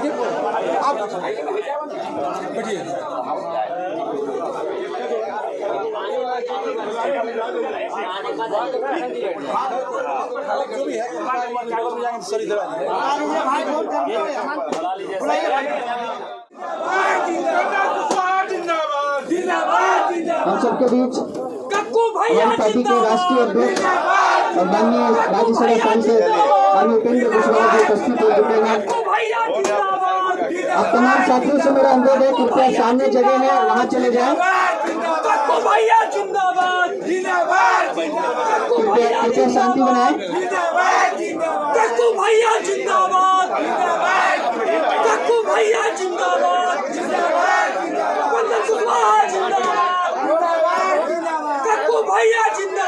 देखिए आप बैठिए। जो भी है सर इधर हम सबके बीच हमारी पार्टी के राष्ट्रीय अध्यक्ष और माननीय राज्यसभा सांसद माननीय उपेंद्र कुशवाहा जी उपस्थित हो चुके हैं। आप तमाम साथियों से मेरा अनुरोध है, कृपया सामने जगह है वहाँ चले जाएं। कृपया शांति बनाएं।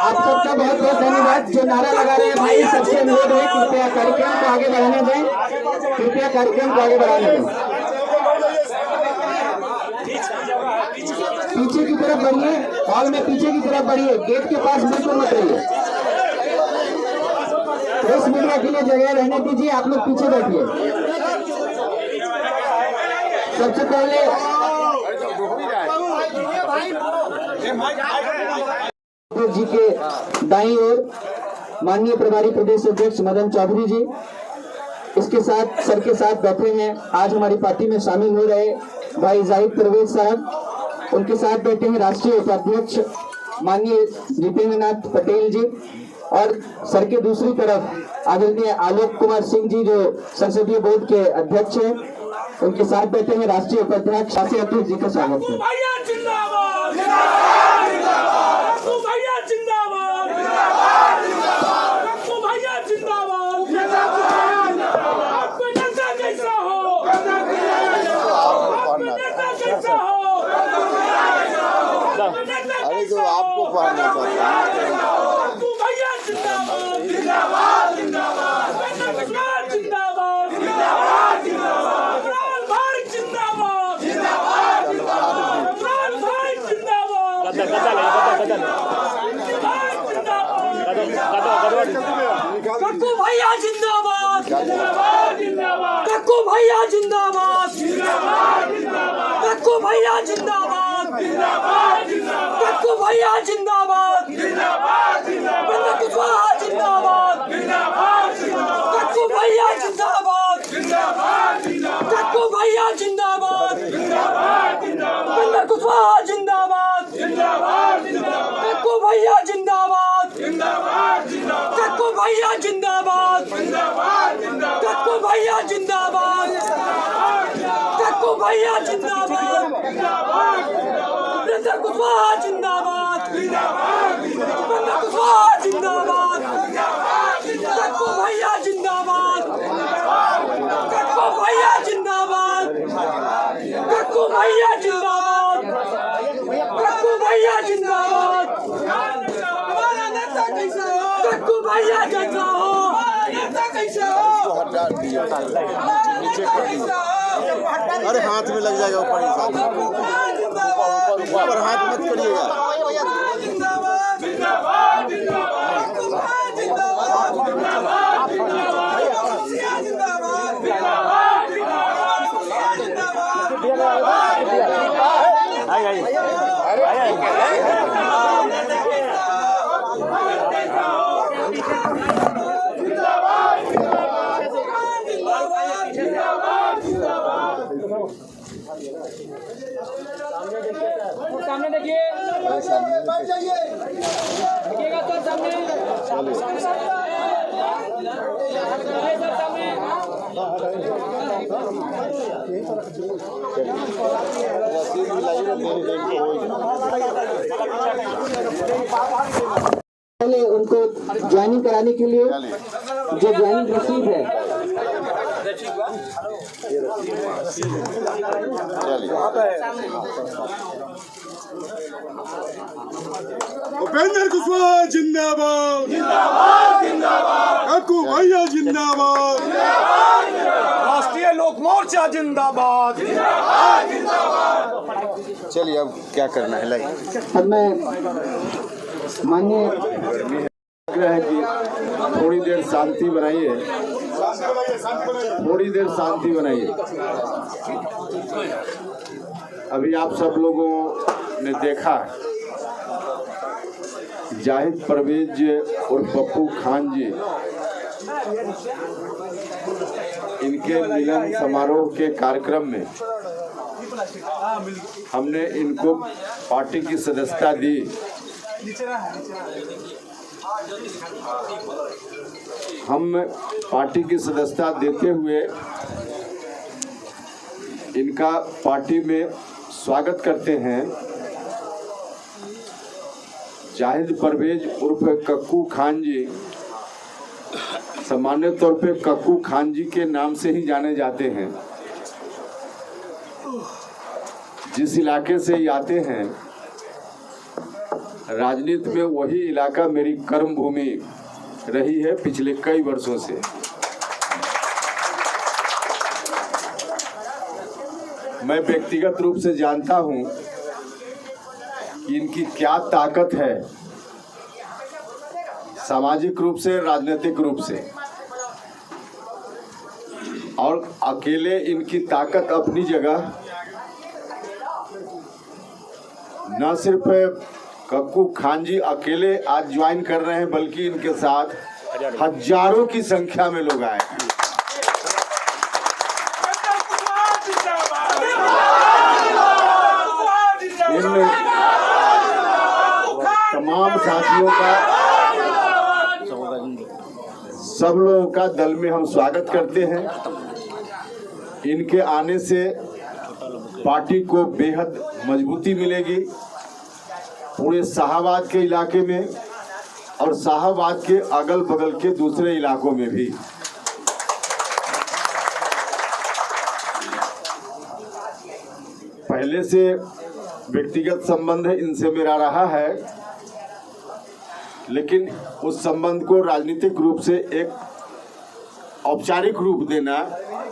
आप सबका बहुत बहुत धन्यवाद जो नारा लगा रहे हैं। भाई सबसे अनुरोध है कृपया कार्यक्रम को आगे बढ़ाने दें, कृपया कार्यक्रम को आगे बढ़ाने दें। पीछे की तरफ बढ़िए, हॉल में पीछे की तरफ बढ़िए, गेट के पास बिल्कुल मत रहिए। प्रेस मीडिया के लिए जगह रहने दीजिए, आप लोग पीछे बैठिए। सबसे पहले जी के दाईं ओर माननीय प्रभारी प्रदेश अध्यक्ष मदन चौधरी जी, इसके साथ सर के साथ बैठे हैं आज हमारी पार्टी में शामिल हो रहे भाई जाहिद परवेज साहब, उनके साथ बैठे हैं राष्ट्रीय उपाध्यक्ष माननीय जितेंद्र नाथ पटेल जी, और सर के दूसरी तरफ आदरणीय आलोक कुमार सिंह जी जो संसदीय बोर्ड के अध्यक्ष हैं, उनके साथ बैठे हैं राष्ट्रीय उपाध्यक्ष शासी अध्यक्ष जी का स्वागत है। अरे तो आपको पढ़ना पड़ेगा। कक्कू भैया जिंदाबाद, कक्कू भैया जिंदाबाद, कक्कू भैया जिंदाबाद, कक्कू भैया जिंदाबाद, उपेंद्र कुशवाहा जिंदाबाद, कक्कू भैया जिंदाबाद, कक्कू भैया जिंदाबाद, उपेंद्र कुशवाहा जिंदाबाद, कक्कू भैया जिंदाबाद, कक्कू भैया जिंदाबाद, कक्कू भैया जिंदाबाद, कक्कू भैया जिंदाबाद, उपेंद्र कुशवाहा जिंदाबाद, उपेंद्र कुशवाहा जिंदाबाद, कक्कू भैया जिंदाबाद, कक्कू भैया जिंदाबाद, कक्कू भैया जिंदाबाद, कक्कू भैया जिंदाबाद, कक्कू भैया जैसा हो, अरे हाथ में लग जाएगा ऊपर, ऊपर हाथ मत करिएगा। सामने देखिए, देखिएगा सर सामने, पहले उनको ज्वाइनिंग कराने के लिए जो ज्वाइनिंग रसीद है उपेंद्र कुशवाहा जिंदाबाद, कक्कू भैया जिंदाबाद, राष्ट्रीय लोक मोर्चा जिंदाबाद। चलिए अब क्या करना है लाइए। अब मैं माननीय थोड़ी देर शांति बनाइए। थोड़ी देर शांति बनाइए। अभी आप सब लोगों ने देखा जाहिद परवेज और पप्पू खान जी इनके मिलन समारोह के कार्यक्रम में हमने इनको पार्टी की सदस्यता दी। हम पार्टी की सदस्यता देते हुए इनका पार्टी में स्वागत करते हैं। जाहिद परवेज उर्फ कक्कू खान जी सामान्य तौर पे कक्कू खान जी के नाम से ही जाने जाते हैं। जिस इलाके से ये आते हैं राजनीति में वही इलाका मेरी कर्म भूमि रही है पिछले कई वर्षों से। मैं व्यक्तिगत रूप से जानता हूं कि इनकी क्या ताकत है, सामाजिक रूप से, राजनीतिक रूप से। और अकेले इनकी ताकत अपनी जगह, न सिर्फ कक्कू खान जी अकेले आज ज्वाइन कर रहे हैं बल्कि इनके साथ हजारों की संख्या में लोग आए हैं। इन तमाम साथियों का, सब लोगों का दल में हम स्वागत करते हैं। इनके आने से पार्टी को बेहद मजबूती मिलेगी पूरे शाहाबाद के इलाके में और शाहाबाद के अगल बगल के दूसरे इलाकों में भी। पहले से व्यक्तिगत संबंध इनसे मेरा रहा है, लेकिन उस संबंध को राजनीतिक रूप से एक औपचारिक रूप देना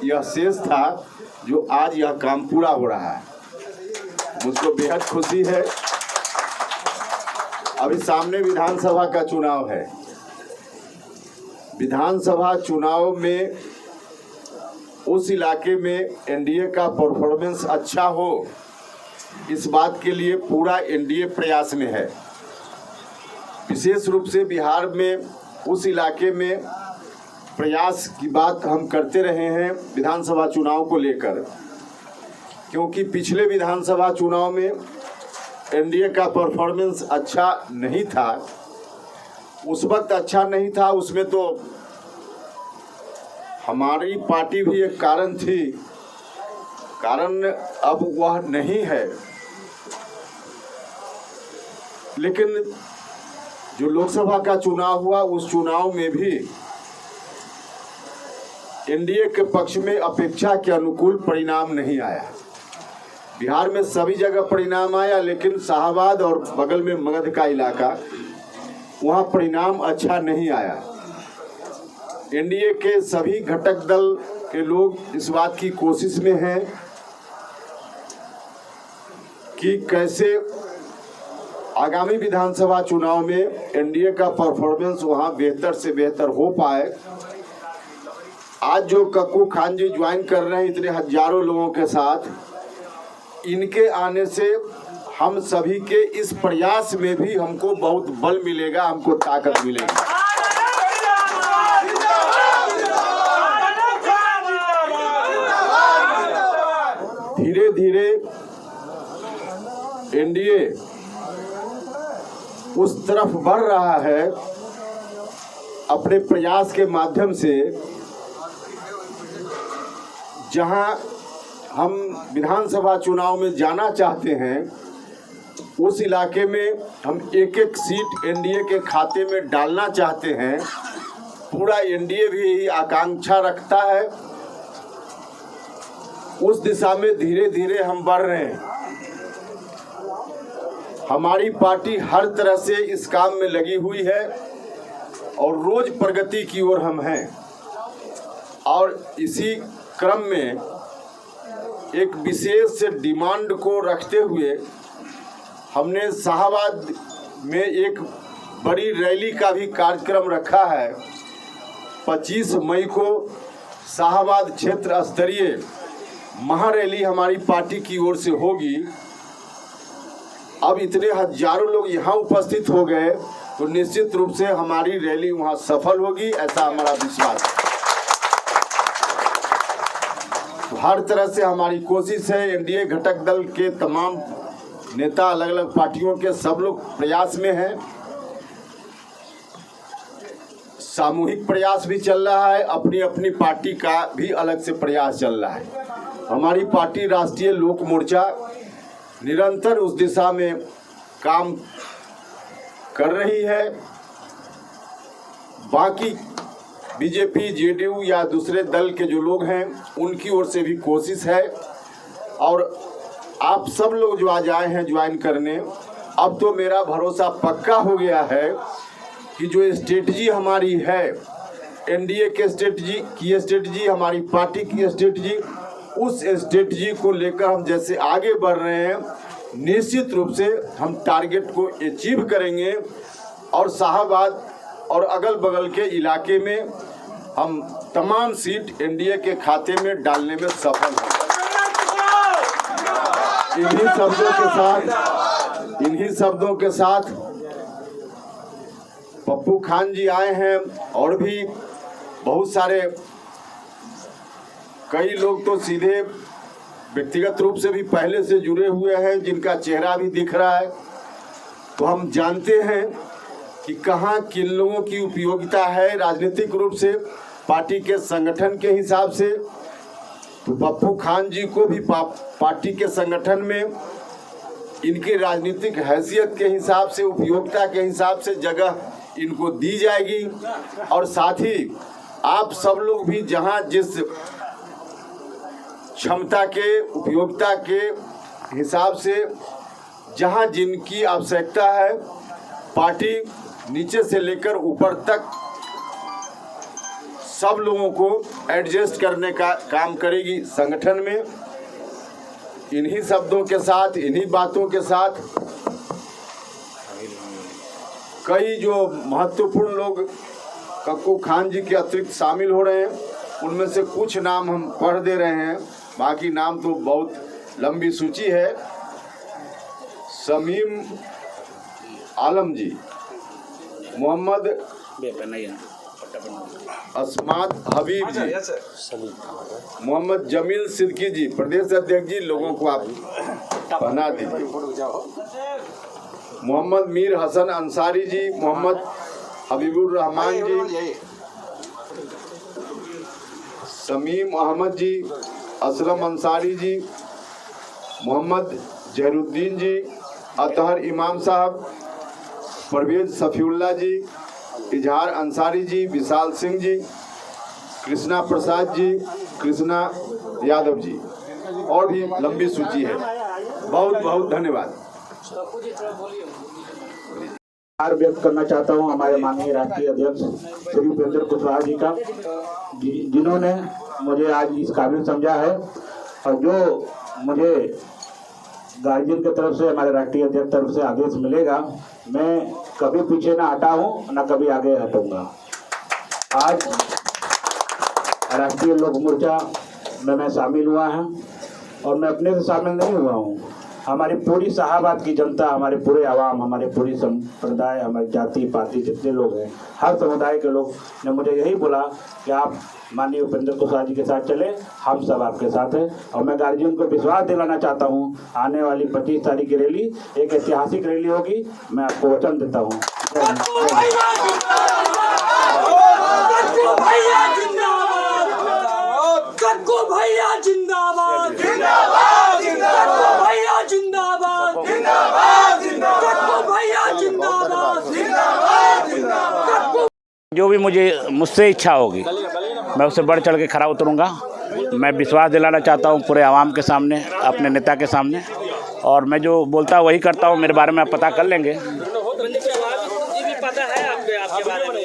यह शेष था जो आज यह काम पूरा हो रहा है। मुझको बेहद खुशी है। अभी सामने विधानसभा का चुनाव है। विधानसभा चुनाव में उस इलाके में एनडीए का परफॉर्मेंस अच्छा हो, इस बात के लिए पूरा एनडीए प्रयास में है। विशेष रूप से बिहार में उस इलाके में प्रयास की बात हम करते रहे हैं विधानसभा चुनाव को लेकर, क्योंकि पिछले विधानसभा चुनाव में एनडीए का परफॉर्मेंस अच्छा नहीं था। उस वक्त अच्छा नहीं था, उसमें तो हमारी पार्टी भी एक कारण थी। कारण अब वह नहीं है, लेकिन जो लोकसभा का चुनाव हुआ उस चुनाव में भी एनडीए के पक्ष में अपेक्षा के अनुकूल परिणाम नहीं आया। बिहार में सभी जगह परिणाम आया, लेकिन शाहाबाद और बगल में मगध का इलाका, वहां परिणाम अच्छा नहीं आया। एनडीए के सभी घटक दल के लोग इस बात की कोशिश में हैं कि कैसे आगामी विधानसभा चुनाव में एनडीए का परफॉर्मेंस वहां बेहतर से बेहतर हो पाए। आज जो कक्कू खान जी ज्वाइन कर रहे हैं इतने हजारों लोगों के साथ, इनके आने से हम सभी के इस प्रयास में भी हमको बहुत बल मिलेगा, हमको ताकत मिलेगी। धीरे धीरे एनडीए उस तरफ बढ़ रहा है अपने प्रयास के माध्यम से, जहां हम विधानसभा चुनाव में जाना चाहते हैं उस इलाके में हम एक एक सीट एनडीए के खाते में डालना चाहते हैं। पूरा एनडीए भी यही आकांक्षा रखता है। उस दिशा में धीरे धीरे हम बढ़ रहे हैं। हमारी पार्टी हर तरह से इस काम में लगी हुई है और रोज प्रगति की ओर हम हैं। और इसी क्रम में एक विशेष डिमांड को रखते हुए हमने शाहाबाद में एक बड़ी रैली का भी कार्यक्रम रखा है। 25 मई को शाहबाद क्षेत्र स्तरीय महारैली हमारी पार्टी की ओर से होगी। अब इतने हजारों लोग यहाँ उपस्थित हो गए तो निश्चित रूप से हमारी रैली वहाँ सफल होगी, ऐसा हमारा विश्वास है। हर तरह से हमारी कोशिश है, एनडीए घटक दल के तमाम नेता अलग अलग पार्टियों के सब लोग प्रयास में हैं। सामूहिक प्रयास भी चल रहा है, अपनी अपनी पार्टी का भी अलग से प्रयास चल रहा है। हमारी पार्टी राष्ट्रीय लोक मोर्चा निरंतर उस दिशा में काम कर रही है। बाकी बीजेपी, जेडीयू या दूसरे दल के जो लोग हैं उनकी ओर से भी कोशिश है। और आप सब लोग जो आज आए हैं ज्वाइन करने, अब तो मेरा भरोसा पक्का हो गया है कि जो स्ट्रेटजी हमारी है, एनडीए के स्ट्रेटजी हमारी पार्टी की स्ट्रेटजी, उस स्ट्रेटजी को लेकर हम जैसे आगे बढ़ रहे हैं, निश्चित रूप से हम टारगेट को अचीव करेंगे और शाहबाद और अगल बगल के इलाके में हम तमाम सीट एनडीए के खाते में डालने में सफल हैं। इन्हीं शब्दों के साथ पप्पू खान जी आए हैं और भी बहुत सारे कई लोग तो सीधे व्यक्तिगत रूप से भी पहले से जुड़े हुए हैं, जिनका चेहरा भी दिख रहा है। तो हम जानते हैं कि कहाँ किन लोगों की उपयोगिता है राजनीतिक रूप से, पार्टी के संगठन के हिसाब से। तो पप्पू खान जी को भी पार्टी के संगठन में इनकी राजनीतिक हैसियत के हिसाब से, उपयोगिता के हिसाब से जगह इनको दी जाएगी। और साथ ही आप सब लोग भी जहां जिस क्षमता के, उपयोगिता के हिसाब से जहां जिनकी आवश्यकता है, पार्टी नीचे से लेकर ऊपर तक सब लोगों को एडजस्ट करने का काम करेगी संगठन में। इन्हीं शब्दों के साथ, इन्हीं बातों के साथ कई जो महत्वपूर्ण लोग पप्पू खान जी के अतिरिक्त शामिल हो रहे हैं, उनमें से कुछ नाम हम पढ़ दे रहे हैं, बाकी नाम तो बहुत लंबी सूची है। शमीम आलम जी, मोहम्मद अस्माद हबीब जी, मोहम्मद जमील सिद्दीकी जी, प्रदेश अध्यक्ष जी, लोगों को आप बना दीजिए। मोहम्मद मीर हसन अंसारी जी, मोहम्मद हबीबुर रहमान जी, शमीम अहमद जी, असलम अंसारी जी, मोहम्मद जहरुद्दीन जी, अतहर इमाम साहब, परवेज सफ़ीउल्लाह जी, इजहार अंसारी जी, विशाल सिंह जी, कृष्णा प्रसाद जी, कृष्णा यादव जी, और भी लंबी सूची है। बहुत बहुत धन्यवाद। आभार व्यक्त करना चाहता हूं हमारे माननीय राष्ट्रीय अध्यक्ष श्री उपेंद्र कुशवाहा जी का, जिन्होंने मुझे आज इस काबिल समझा है और जो मुझे गार्जियन की तरफ से, हमारे राष्ट्रीय अध्यक्ष तरफ से आदेश मिलेगा, मैं कभी पीछे ना हटा हूं, ना कभी आगे हटूंगा। आज राष्ट्रीय लोक मोर्चा में मैं शामिल हुआ है और मैं अपने से शामिल नहीं हुआ हूं। हमारी पूरी शाहबाद की जनता, हमारे पूरे आवाम, हमारे पूरी संप्रदाय, हमारी जाति पाति जितने लोग हैं, हर समुदाय के लोग ने मुझे यही बोला कि आप माननीय उपेंद्र कुशवाहा जी के साथ चले, हम सब आपके साथ हैं। और मैं गार्जियन को विश्वास दिलाना चाहता हूं, आने वाली 25 तारीख की रैली एक ऐतिहासिक रैली होगी, मैं आपको वचन देता हूँ। कक्कू भैया जिंदाबाद, जिंदाबाद, जिंदाबाद, भैया जिंदाबाद, जिंदाबाद, जिंदाबाद, कक्कू भैया जिंदाबाद, जिंदाबाद, जिंदाबाद। जो भी मुझसे इच्छा होगी मैं उससे बढ़ चढ़ के खरा उतरूंगा। मैं विश्वास दिलाना चाहता हूं पूरे आवाम के सामने, अपने नेता के सामने, और मैं जो बोलता हूं वही करता हूं। मेरे बारे में आप पता कर लेंगे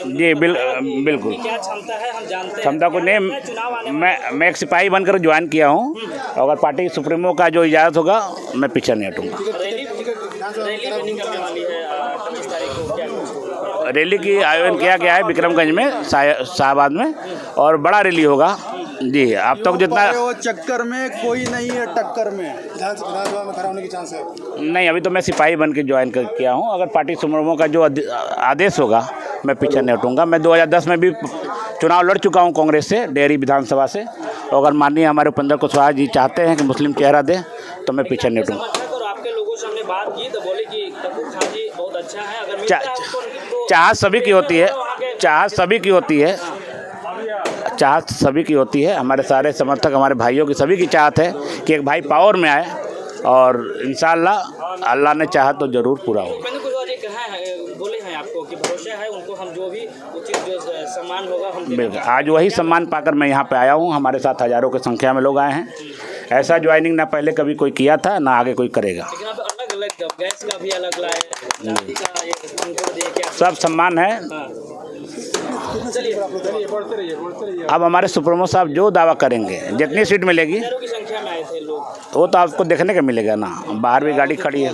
जी। बिल्कुल क्या क्षमता है हम जानते हैं। क्षमता को नहीं, मैं एक सिपाही बनकर ज्वाइन किया हूँ। अगर पार्टी सुप्रीमो का जो इजाज़त होगा मैं पीछे नहीं हटूँगा। रैली की आयोजन किया गया है विक्रमगंज में, शाहबाद में, और बड़ा रैली होगा। जी आप तक जितना वो चक्कर में कोई नहीं है, टक्कर में विधानसभा में खड़ा होने की चांस है। नहीं, अभी तो मैं सिपाही बन के ज्वाइन कर किया हूँ। अगर पार्टी सुप्रीमो का जो आदेश होगा मैं पीछे नहीं हटूँगा। मैं 2010 में भी चुनाव लड़ चुका हूँ कांग्रेस से, डेहरी विधानसभा से। और अगर माननीय हमारे उपेंद्र कुशवाहा जी चाहते हैं कि मुस्लिम चेहरा दें तो मैं पीछे नहीं हटूँगा। और आपके लोगों से हमने बात की तो बोले कि टप्पू खान जी बहुत अच्छा है, अगर मिलता है आपको तो चाहत सभी की होती है, चाहत सभी की होती है, चाहत सभी की होती है। हमारे सारे समर्थक, हमारे भाइयों की सभी की चाहत है कि एक भाई पावर में आए और इंशाअल्लाह अल्लाह ने चाहा तो ज़रूर पूरा हो। उपेंद्र कुशवाहा जी बोले हैं आपको कि भरोसा है उनको, हम जो भी उचित जो सम्मान होगा हम बिल्कुल, आज वही सम्मान पाकर मैं यहाँ पे आया हूँ। हमारे साथ हज़ारों की संख्या में लोग आए हैं। ऐसा ज्वाइनिंग ना पहले कभी कोई किया था, ना आगे कोई करेगा। लेकिन अब अलग अलग गैस का भी अलग लाए, जाति का ये उनको दिए क्या सब सम्मान है। अब हमारे सुप्रीमो साहब जो दावा करेंगे, जितनी सीट मिलेगी, हजारों की संख्या में आए थे लोग, वो तो आपको देखने का मिलेगा ना। बाहर भी गाड़ी खड़ी है।